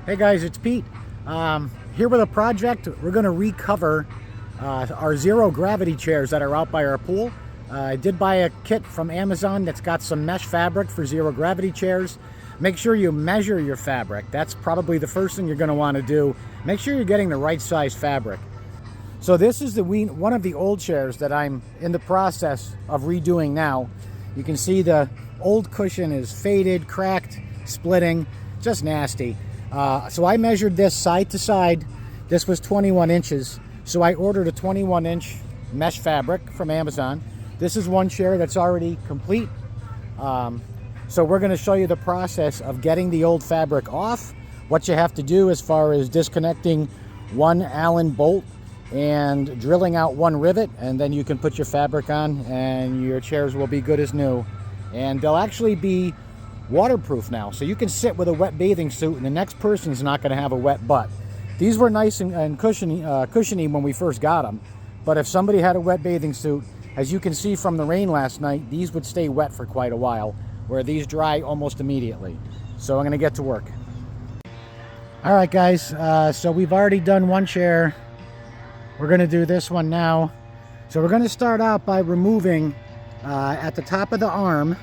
Hey guys, it's Pete. Here with a project. We're going to recover our zero gravity chairs that are out by our pool. I did buy a kit from Amazon that's got some mesh fabric for zero gravity chairs. Make sure you measure your fabric. That's probably the first thing you're going to want to do. Make sure you're getting the right size fabric. So this is one of the old chairs that I'm in the process of redoing now. You can see the old cushion is faded, cracked, splitting, just nasty. So I measured this side to side. This was 21 inches. So I ordered a 21-inch mesh fabric from Amazon. This is one chair that's already complete. So we're going to show you the process of getting the old fabric off, what you have to do as far as disconnecting one Allen bolt and drilling out one rivet, and then you can put your fabric on and your chairs will be good as new. And they'll actually be waterproof now, so you can sit with a wet bathing suit and the next person's not going to have a wet butt. These were nice and cushiony when we first got them, but if somebody had a wet bathing suit, as you can see from the rain last night, these would stay wet for quite a while, where these dry almost immediately. So I'm going to get to work. All right guys, so we've already done one chair. We're going to do this one now. So we're going to start out by removing at the top of the arm.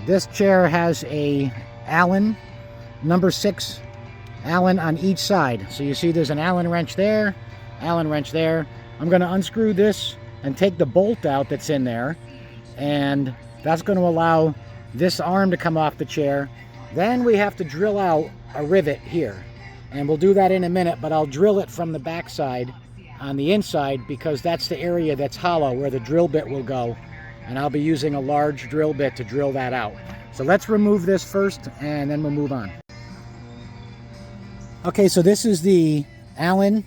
This chair has a Allen, number 6 Allen on each side. So you see there's an Allen wrench there, Allen wrench there. I'm going to unscrew this and take the bolt out that's in there, and that's going to allow this arm to come off the chair. Then we have to drill out a rivet here, and we'll do that in a minute, but I'll drill it from the back side on the inside because that's the area that's hollow where the drill bit will go, and I'll be using a large drill bit to drill that out. So let's remove this first and then we'll move on. Okay, so this is the Allen.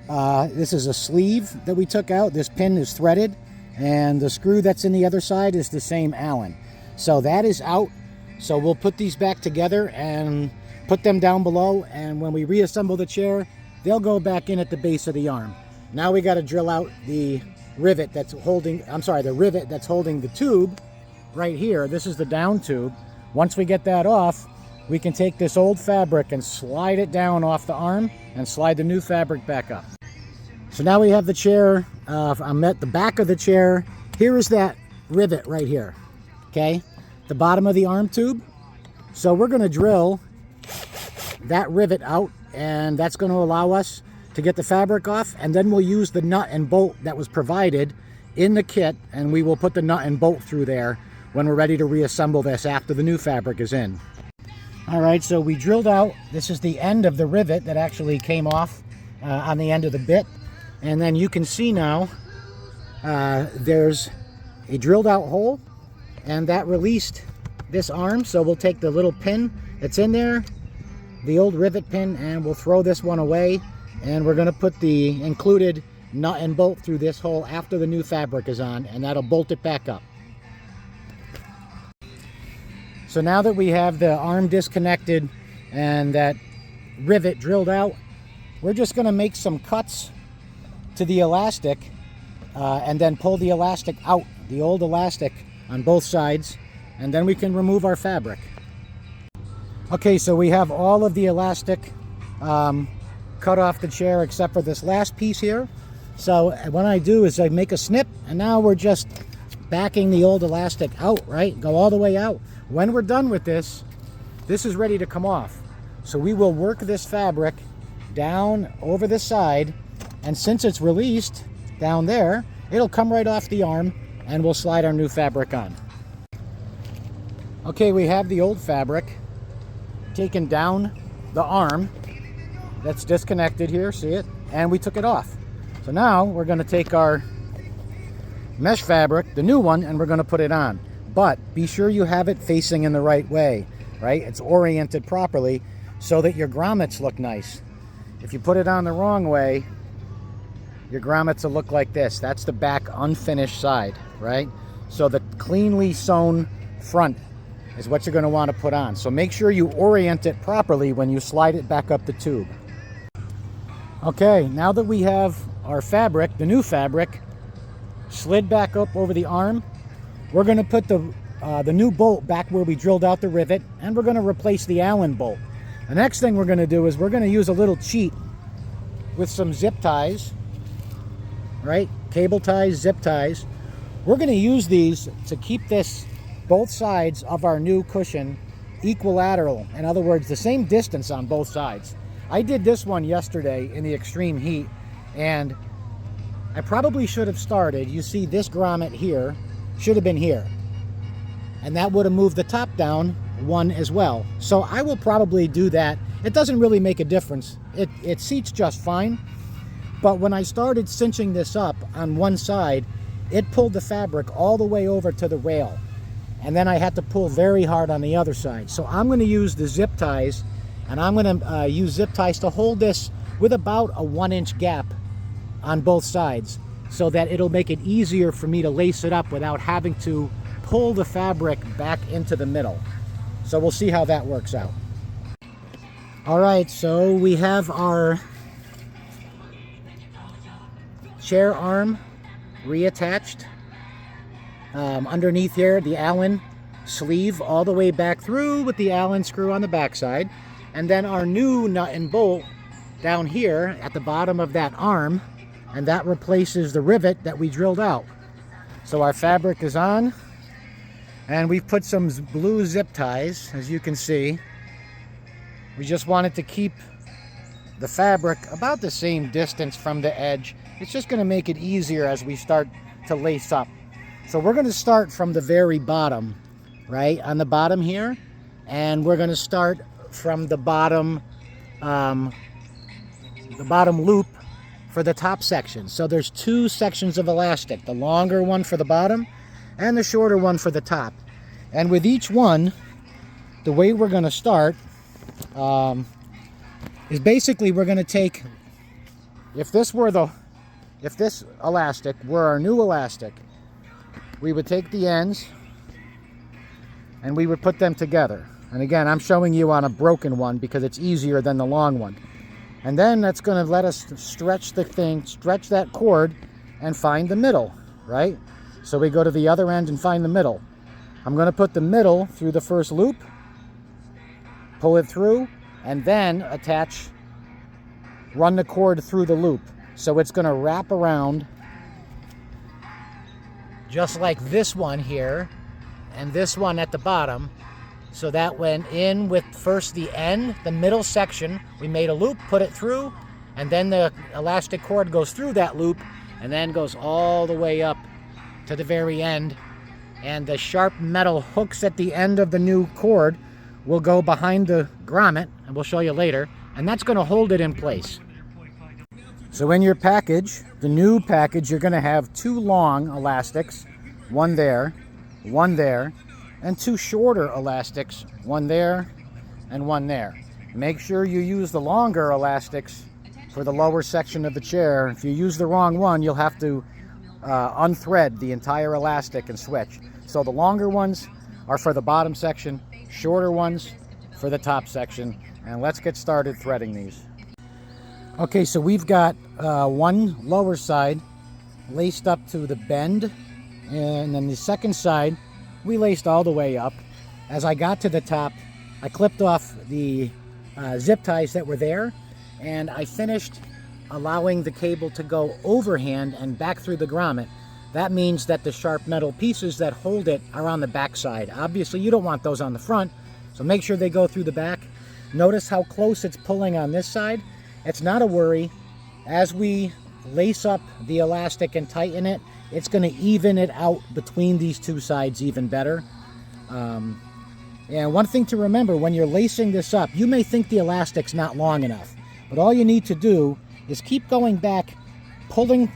This is a sleeve that we took out. This pin is threaded, and the screw that's in the other side is the same Allen. So that is out. So we'll put these back together and put them down below, and when we reassemble the chair, they'll go back in at the base of the arm. Now we got to drill out the rivet that's holding, the rivet that's holding the tube right here. This is the down tube. Once we get that off, we can take this old fabric and slide it down off the arm and slide the new fabric back up. So now we have the chair. I'm at the back of the chair. Here is that rivet right here, okay? The bottom of the arm tube. So we're going to drill that rivet out, and that's going to allow us to get the fabric off, and then we'll use the nut and bolt that was provided in the kit, and we will put the nut and bolt through there when we're ready to reassemble this after the new fabric is in. All right, so we drilled out, this is the end of the rivet that actually came off on the end of the bit, and then you can see now there's a drilled out hole, and that released this arm. So we'll take the little pin that's in there, the old rivet pin, and we'll throw this one away, and we're going to put the included nut and bolt through this hole after the new fabric is on, and that'll bolt it back up. So now that we have the arm disconnected and that rivet drilled out, we're just going to make some cuts to the elastic and then pull the elastic out, the old elastic on both sides, and then we can remove our fabric. Okay, so we have all of the elastic cut off the chair except for this last piece here. So what I do is I make a snip, and now we're just backing the old elastic out, right? Go all the way out. When we're done with this, this is ready to come off. So we will work this fabric down over the side, and since it's released down there, it'll come right off the arm, and we'll slide our new fabric on. Okay, we have the old fabric taken down the arm that's disconnected here, see it? And we took it off. So now we're going to take our mesh fabric, the new one, and we're going to put it on. But be sure you have it facing in the right way, right? It's oriented properly so that your grommets look nice. If you put it on the wrong way, your grommets will look like this. That's the back unfinished side, right? So the cleanly sewn front is what you're going to want to put on. So make sure you orient it properly when you slide it back up the tube. Okay, now that we have our fabric, the new fabric, slid back up over the arm, we're going to put the new bolt back where we drilled out the rivet, and we're going to replace the Allen bolt. The next thing we're going to do is we're going to use a little cheat with some zip ties, right? Cable ties, zip ties. We're going to use these to keep both sides of our new cushion equilateral. In other words, the same distance on both sides. I did this one yesterday in the extreme heat, and I probably should have started. You see this grommet here should have been here, and that would have moved the top down one as well. So I will probably do that. It doesn't really make a difference. It seats just fine. But when I started cinching this up on one side, it pulled the fabric all the way over to the rail. And then I had to pull very hard on the other side. So I'm going to use the zip ties, and I'm going to use zip ties to hold this with about a 1-inch gap on both sides, so that it'll make it easier for me to lace it up without having to pull the fabric back into the middle. So we'll see how that works out. All right, so we have our chair arm reattached. Underneath here, the Allen sleeve all the way back through with the Allen screw on the backside. And then our new nut and bolt down here at the bottom of that arm, and that replaces the rivet that we drilled out. So our fabric is on, and we've put some blue zip ties, as you can see. We just wanted to keep the fabric about the same distance from the edge. It's just going to make it easier as we start to lace up. So we're going to start from the very bottom, right on the bottom here, and we're going to start from the bottom loop for the top section. So there's two sections of elastic, the longer one for the bottom and the shorter one for the top. And with each one, the way we're going to start is basically we're going to take, if this elastic were our new elastic, we would take the ends and we would put them together. And again, I'm showing you on a broken one because it's easier than the long one. And then that's going to let us stretch that cord and find the middle, right? So we go to the other end and find the middle. I'm going to put the middle through the first loop, pull it through, and then run the cord through the loop. So it's going to wrap around just like this one here and this one at the bottom. So that went in with first the end, the middle section. We made a loop, put it through, and then the elastic cord goes through that loop and then goes all the way up to the very end. And the sharp metal hooks at the end of the new cord will go behind the grommet, and we'll show you later, and that's going to hold it in place. So in your package, the new package, you're going to have two long elastics, one there, and two shorter elastics, one there and one there. Make sure you use the longer elastics for the lower section of the chair. If you use the wrong one, you'll have to unthread the entire elastic and switch. So the longer ones are for the bottom section, shorter ones for the top section. And let's get started threading these. Okay, so we've got one lower side laced up to the bend, and then the second side we laced all the way up. As I got to the top, I clipped off the zip ties that were there, and I finished allowing the cable to go overhand and back through the grommet. That means that the sharp metal pieces that hold it are on the back side. Obviously, you don't want those on the front, so make sure they go through the back. Notice how close it's pulling on this side. It's not a worry. As we lace up the elastic and tighten it, it's going to even it out between these two sides even better. And one thing to remember, when you're lacing this up, you may think the elastic's not long enough, but all you need to do is keep going back, pulling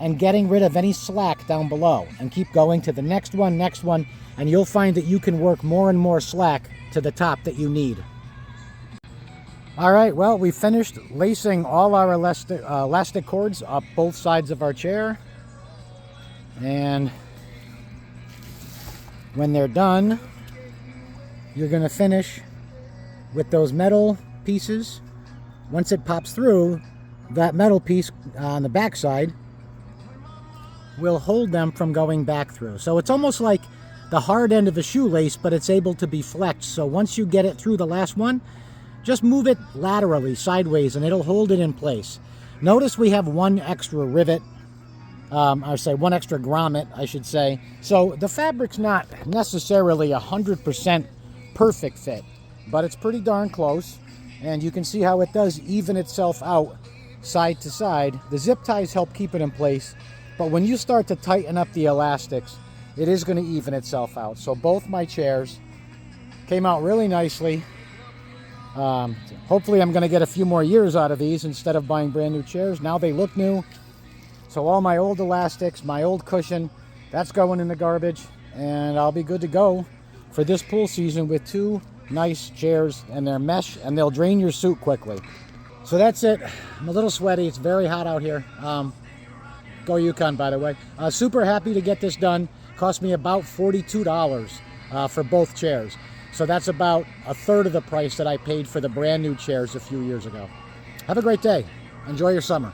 and getting rid of any slack down below, and keep going to the next one, and you'll find that you can work more and more slack to the top that you need. All right, well, we finished lacing all our elastic cords up both sides of our chair. And when they're done, you're going to finish with those metal pieces. Once it pops through, that metal piece on the back side will hold them from going back through. So it's almost like the hard end of a shoelace, but it's able to be flexed. So once you get it through the last one, just move it laterally, sideways, and it'll hold it in place. Notice we have one extra rivet, one extra grommet, I should say. So the fabric's not necessarily 100% perfect fit, but it's pretty darn close. And you can see how it does even itself out side to side. The zip ties help keep it in place, but when you start to tighten up the elastics, it is going to even itself out. So both my chairs came out really nicely. Hopefully I'm going to get a few more years out of these instead of buying brand new chairs. Now they look new. So all my old elastics, my old cushion, that's going in the garbage, and I'll be good to go for this pool season with two nice chairs, and they're mesh and they'll drain your suit quickly. So that's it. I'm a little sweaty. It's very hot out here. Go Yukon, by the way. Super happy to get this done. Cost me about $42 for both chairs. So that's about a third of the price that I paid for the brand new chairs a few years ago. Have a great day. Enjoy your summer.